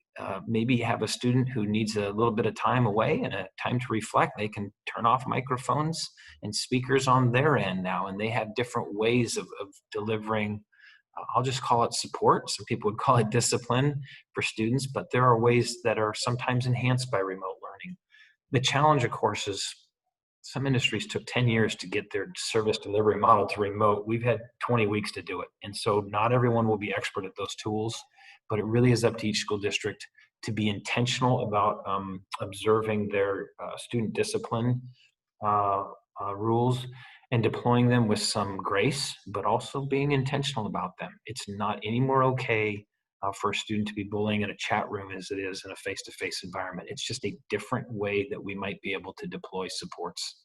maybe have a student who needs a little bit of time away and a time to reflect, they can turn off microphones and speakers on their end now, and they have different ways of delivering, I'll just call it support. Some people would call it discipline for students, but there are ways that are sometimes enhanced by remote learning. The challenge, of course, is some industries took 10 years to get their service delivery model to remote. We've had 20 weeks to do it. And so not everyone will be expert at those tools, but it really is up to each school district to be intentional about observing their student discipline rules and deploying them with some grace, but also being intentional about them. It's not any more okay for a student to be bullying in a chat room as it is in a face-to-face environment. It's just a different way that we might be able to deploy supports.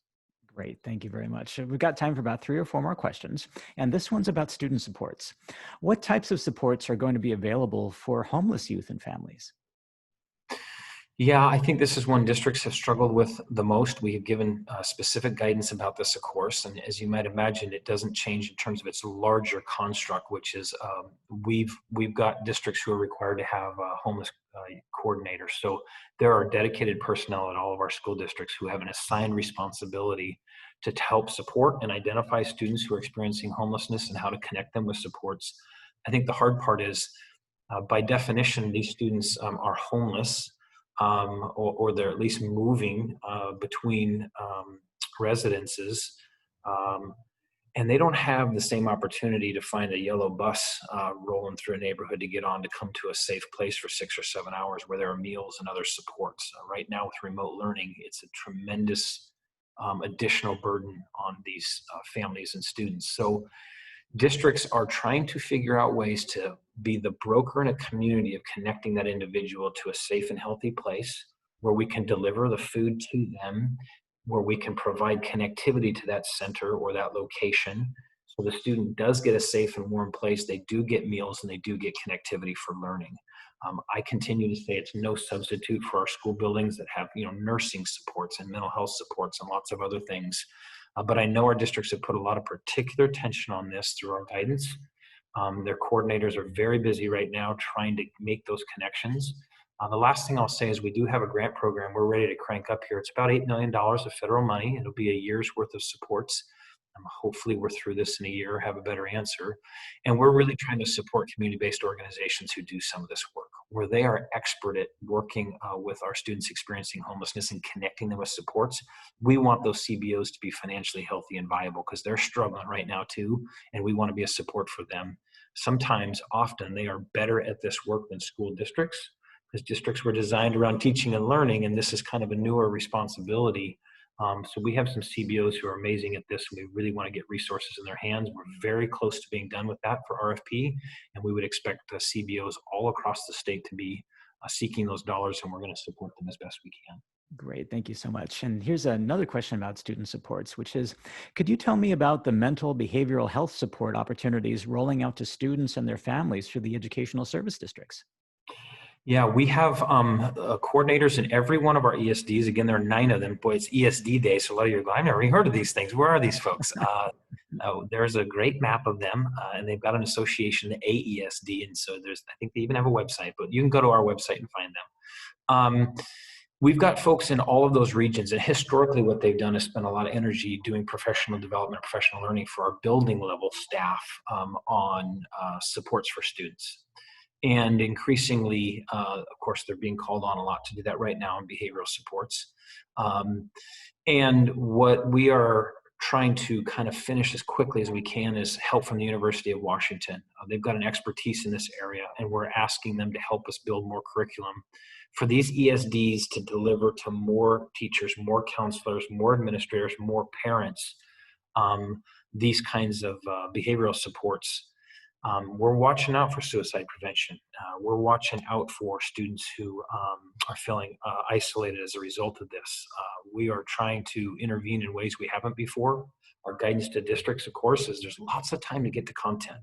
Great, thank you very much. We've got time for about 3 or 4 more questions, and this one's about student supports. What types of supports are going to be available for homeless youth and families? Yeah, I think this is one districts have struggled with the most. We have given specific guidance about this, of course, and as you might imagine, it doesn't change in terms of its larger construct, which is we've got districts who are required to have homeless coordinators. So there are dedicated personnel at all of our school districts who have an assigned responsibility to help support and identify students who are experiencing homelessness and how to connect them with supports. I think the hard part is, by definition, these students are homeless. Or they're at least moving between residences, and they don't have the same opportunity to find a yellow bus rolling through a neighborhood to get on to come to a safe place for 6 or 7 hours where there are meals and other supports. Right now with remote learning, it's a tremendous additional burden on these families and students. So districts are trying to figure out ways to be the broker in a community of connecting that individual to a safe and healthy place where we can deliver the food to them, where we can provide connectivity to that center or that location. So the student does get a safe and warm place, they do get meals, and they do get connectivity for learning. I continue to say it's no substitute for our school buildings that have, nursing supports and mental health supports and lots of other things. But I know our districts have put a lot of particular attention on this through our guidance. Their coordinators are very busy right now trying to make those connections. The last thing I'll say is we do have a grant program we're ready to crank up here. It's about $8 million of federal money. It'll be a year's worth of supports. Hopefully we're through this in a year, have a better answer. And we're really trying to support community-based organizations who do some of this work, where they are expert at working with our students experiencing homelessness and connecting them with supports. We want those CBOs to be financially healthy and viable because they're struggling right now too, and we want to be a support for them. Sometimes, often, they are better at this work than school districts, because districts were designed around teaching and learning, and this is kind of a newer responsibility. So we have some CBOs who are amazing at this, and we really want to get resources in their hands. We're very close to being done with that for RFP, and we would expect CBOs all across the state to be seeking those dollars, and we're going to support them as best we can. Great, thank you so much. And here's another question about student supports, which is, could you tell me about the mental behavioral health support opportunities rolling out to students and their families through the educational service districts? Yeah, we have coordinators in every one of our ESDs. Again, there are 9 of them. Boy, it's ESD day, so a lot of you are going, I've never even heard of these things. Where are these folks? There's a great map of them, and they've got an association, the AESD, and so I think they even have a website, but you can go to our website and find them. We've got folks in all of those regions, and historically what they've done is spend a lot of energy doing professional development, professional learning for our building level staff on supports for students. And increasingly, of course, they're being called on a lot to do that right now in behavioral supports. And what we are trying to kind of finish as quickly as we can is help from the University of Washington. They've got an expertise in this area, and we're asking them to help us build more curriculum for these ESDs to deliver to more teachers, more counselors, more administrators, more parents, these kinds of behavioral supports. We're watching out for suicide prevention. We're watching out for students who are feeling isolated as a result of this. We are trying to intervene in ways we haven't before. Our guidance to districts, of course, is there's lots of time to get to content.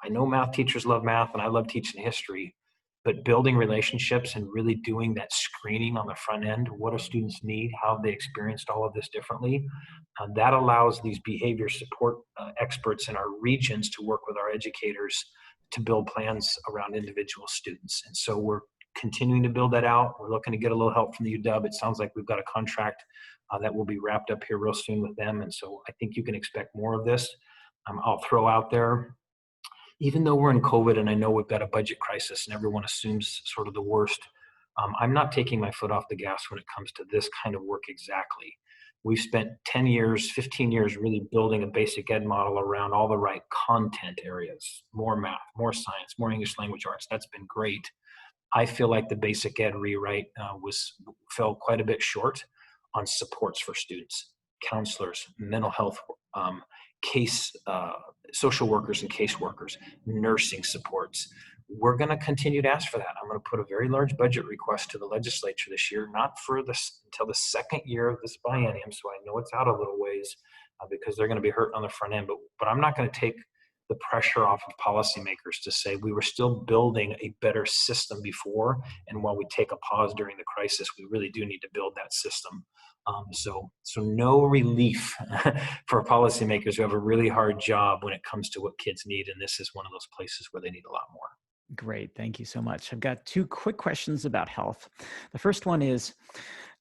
I know math teachers love math, and I love teaching history, but building relationships and really doing that screening on the front end, what do students need, how have they experienced all of this differently, that allows these behavior support experts in our regions to work with our educators to build plans around individual students. And so we're continuing to build that out. We're looking to get a little help from the UW. It sounds like we've got a contract that will be wrapped up here real soon with them. And so I think you can expect more of this. I'll throw out there, even though we're in COVID and I know we've got a budget crisis and everyone assumes sort of the worst, I'm not taking my foot off the gas when it comes to this kind of work exactly. We've spent 10 years, 15 years really building a basic ed model around all the right content areas, more math, more science, more English language arts. That's been great. I feel like the basic ed rewrite fell quite a bit short on supports for students, counselors, mental health, social workers and caseworkers, nursing supports. We're going to continue to ask for that. I'm going to put a very large budget request to the legislature this year, not for this until the second year of this biennium. So I know it's out a little ways because they're going to be hurt on the front end, but I'm not going to take the pressure off of policymakers to say we were still building a better system before, and while we take a pause during the crisis, we really do need to build that system. So no relief for policymakers who have a really hard job when it comes to what kids need, and this is one of those places where they need a lot more. Great, thank you so much. I've got 2 quick questions about health. The first one is,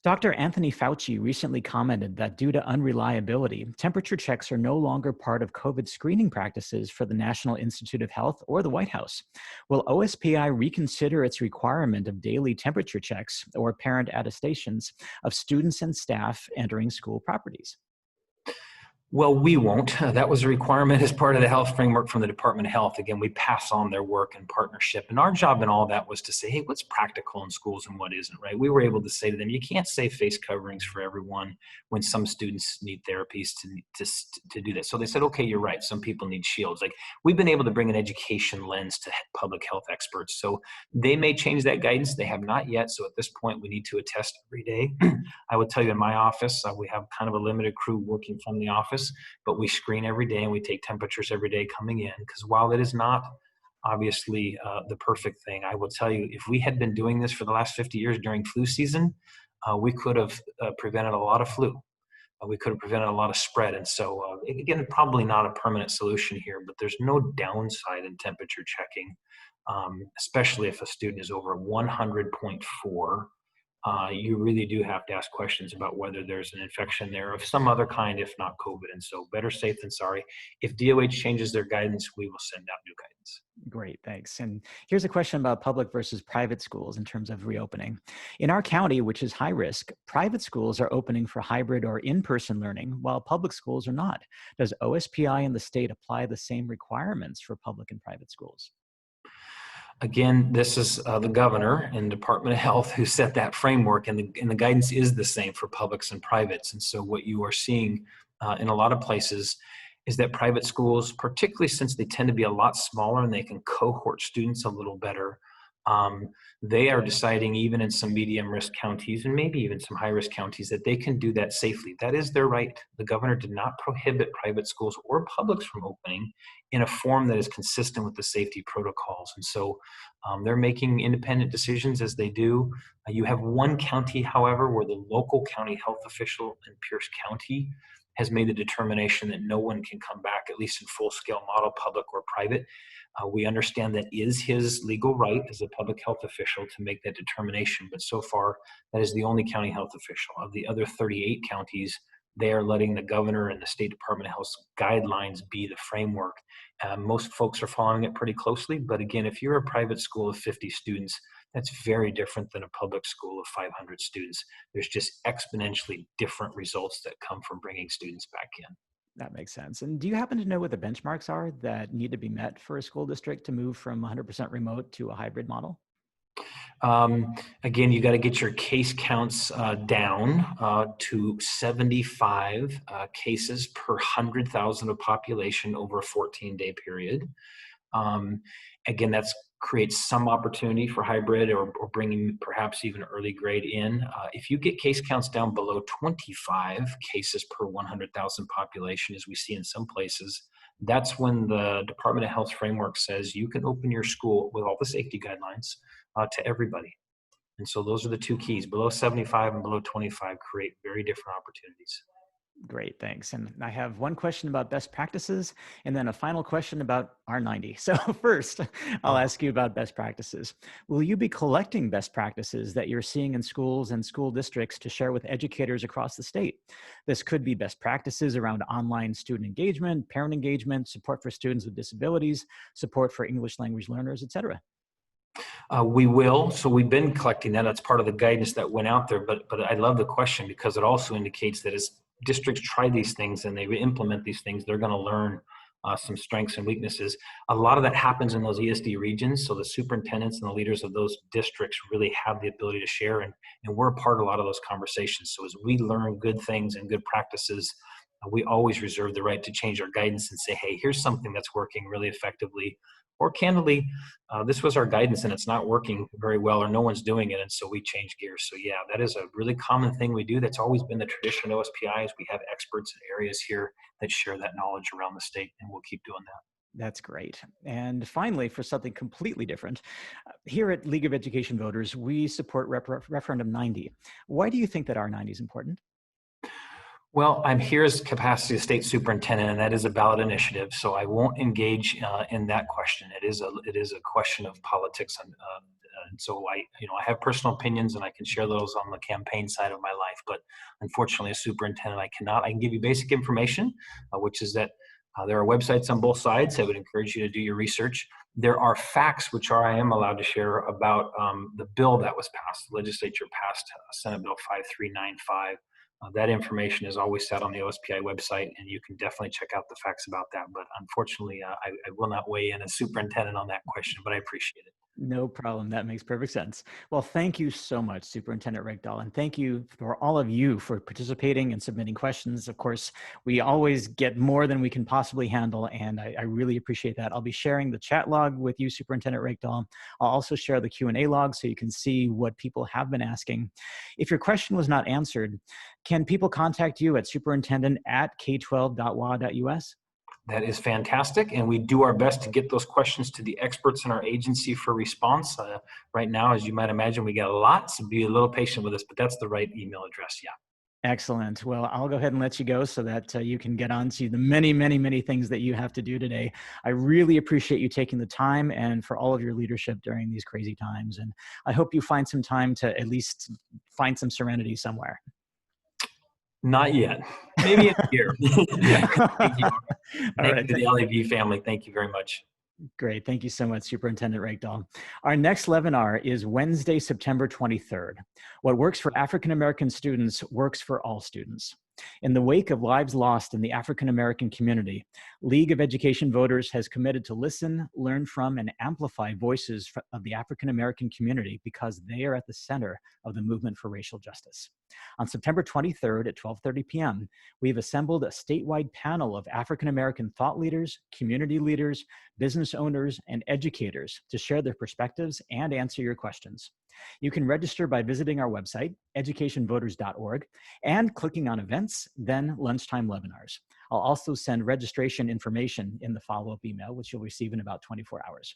Dr. Anthony Fauci recently commented that due to unreliability, temperature checks are no longer part of COVID screening practices for the National Institute of Health or the White House. Will OSPI reconsider its requirement of daily temperature checks or parent attestations of students and staff entering school properties? Well, we won't. That was a requirement as part of the health framework from the Department of Health. Again, we pass on their work and partnership. And our job in all that was to say, hey, what's practical in schools and what isn't, right? We were able to say to them, you can't say face coverings for everyone when some students need therapies to do that. So they said, okay, you're right. Some people need shields. Like, we've been able to bring an education lens to public health experts. So they may change that guidance. They have not yet. So at this point, we need to attest every day. I would tell you in my office, we have kind of a limited crew working from the office, but we screen every day and we take temperatures every day coming in, because while it is not obviously the perfect thing, I will tell you, if we had been doing this for the last 50 years during flu season, we could have prevented a lot of flu. We could have prevented a lot of spread. And so again, probably not a permanent solution here, but there's no downside in temperature checking. especially if a student is over 100.4. You really do have to ask questions about whether there's an infection there of some other kind, if not COVID. And so better safe than sorry. If DOH changes their guidance, we will send out new guidance. Great, thanks. And here's a question about public versus private schools in terms of reopening. In our county, which is high risk, private schools are opening for hybrid or in-person learning, while public schools are not. Does OSPI and the state apply the same requirements for public and private schools? Again, this is the governor and Department of Health who set that framework, and the guidance is the same for publics and privates. And so what you are seeing in a lot of places is that private schools, particularly since they tend to be a lot smaller and they can cohort students a little better, they are deciding, even in some medium risk counties and maybe even some high risk counties, that they can do that safely. That is their right. The governor did not prohibit private schools or publics from opening in a form that is consistent with the safety protocols. And so they're making independent decisions as they do. You have one county, however, where the local county health official in Pierce County has made the determination that no one can come back, at least in full-scale model, public or private. We understand that is his legal right as a public health official to make that determination, but so far that is the only county health official. Of the other 38 counties, they are letting the governor and the State Department of Health's guidelines be the framework. Most folks are following it pretty closely, but again, if you're a private school of 50 students, that's very different than a public school of 500 students. There's just exponentially different results that come from bringing students back in. That makes sense. And do you happen to know what the benchmarks are that need to be met for a school district to move from 100% remote to a hybrid model? Again, you got to get your case counts down to 75 cases per 100,000 of population over a 14-day period. Again, that creates some opportunity for hybrid or bringing perhaps even early grade in. If you get case counts down below 25 cases per 100,000 population, as we see in some places, that's when the Department of Health framework says you can open your school with all the safety guidelines to everybody. And so those are the two keys. Below 75 and below 25 create very different opportunities. Great, thanks. And I have one question about best practices and then a final question about R90. So first, I'll ask you about best practices. Will you be collecting best practices that you're seeing in schools and school districts to share with educators across the state? This could be best practices around online student engagement, parent engagement, support for students with disabilities, support for English language learners, et cetera. We will. So we've been collecting that. That's part of the guidance that went out there. But I love the question because it also indicates that as districts try these things and they implement these things, they're going to learn some strengths and weaknesses. A lot of that happens in those ESD regions. So the superintendents and the leaders of those districts really have the ability to share, and we're a part of a lot of those conversations. So as we learn good things and good practices, we always reserve the right to change our guidance and say, hey, here's something that's working really effectively. Or candidly, this was our guidance and it's not working very well, or no one's doing it, and so we change gears. So yeah, that is a really common thing we do. That's always been the tradition of OSPI, is we have experts in areas here that share that knowledge around the state, and we'll keep doing that. That's great. And finally, for something completely different, here at League of Education Voters, we support Referendum 90. Why do you think that R90 is important? Well, I'm here as capacity of state superintendent, and that is a ballot initiative, so I won't engage in that question. It is a question of politics, and so I have personal opinions, and I can share those on the campaign side of my life. But unfortunately, as superintendent, I cannot. I can give you basic information, which is that there are websites on both sides. I would encourage you to do your research. There are facts which I am allowed to share about the bill that was passed. The legislature passed Senate Bill 5395. That information is always set on the OSPI website, and you can definitely check out the facts about that. But unfortunately, I will not weigh in as superintendent on that question, but I appreciate it. No problem. That makes perfect sense. Well, thank you so much, Superintendent Reykdal, and thank you for all of you for participating and submitting questions. Of course, we always get more than we can possibly handle, and I really appreciate that. I'll be sharing the chat log with you, Superintendent Reykdal. I'll also share the Q&A log so you can see what people have been asking. If your question was not answered, can people contact you at superintendent@k12.wa.us? That is fantastic, and we do our best to get those questions to the experts in our agency for response. Right now, as you might imagine, we get a lot, so be a little patient with us, but that's the right email address, yeah. Excellent. Well, I'll go ahead and let you go so that you can get on to the many, many, many things that you have to do today. I really appreciate you taking the time and for all of your leadership during these crazy times. And I hope you find some time to at least find some serenity somewhere. Not yet. Maybe in a year. Thank you. All Thank you right. to the LEV family. Thank you very much. Great. Thank you so much, Superintendent Reykdal. Our next LEVinar is Wednesday, September 23rd. What works for African American students works for all students. In the wake of lives lost in the African American community, League of Education Voters has committed to listen, learn from, and amplify voices of the African American community because they are at the center of the movement for racial justice. On September 23rd at 12:30 p.m., we've assembled a statewide panel of African American thought leaders, community leaders, business owners, and educators to share their perspectives and answer your questions. You can register by visiting our website, educationvoters.org, and clicking on events, then lunchtime LEVinars. I'll also send registration information in the follow-up email, which you'll receive in about 24 hours.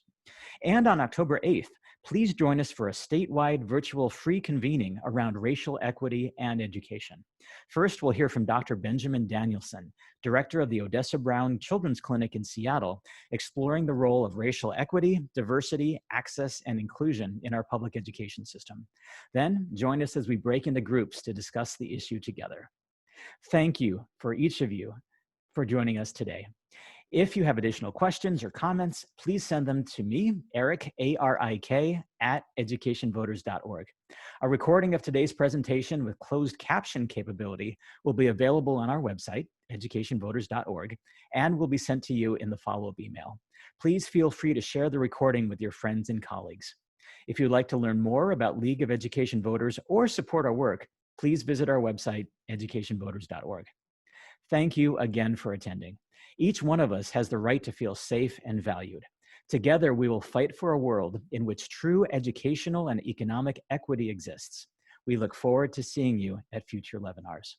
And on October 8th, please join us for a statewide virtual free convening around racial equity and education. First, we'll hear from Dr. Benjamin Danielson, director of the Odessa Brown Children's Clinic in Seattle, exploring the role of racial equity, diversity, access, and inclusion in our public education system. Then, join us as we break into groups to discuss the issue together. Thank you for each of you for joining us today. If you have additional questions or comments, please send them to me, Arik, A-R-I-K, at educationvoters.org. A recording of today's presentation with closed caption capability will be available on our website, educationvoters.org, and will be sent to you in the follow-up email. Please feel free to share the recording with your friends and colleagues. If you'd like to learn more about League of Education Voters or support our work, please visit our website, educationvoters.org. Thank you again for attending. Each one of us has the right to feel safe and valued. Together, we will fight for a world in which true educational and economic equity exists. We look forward to seeing you at future LEVinars.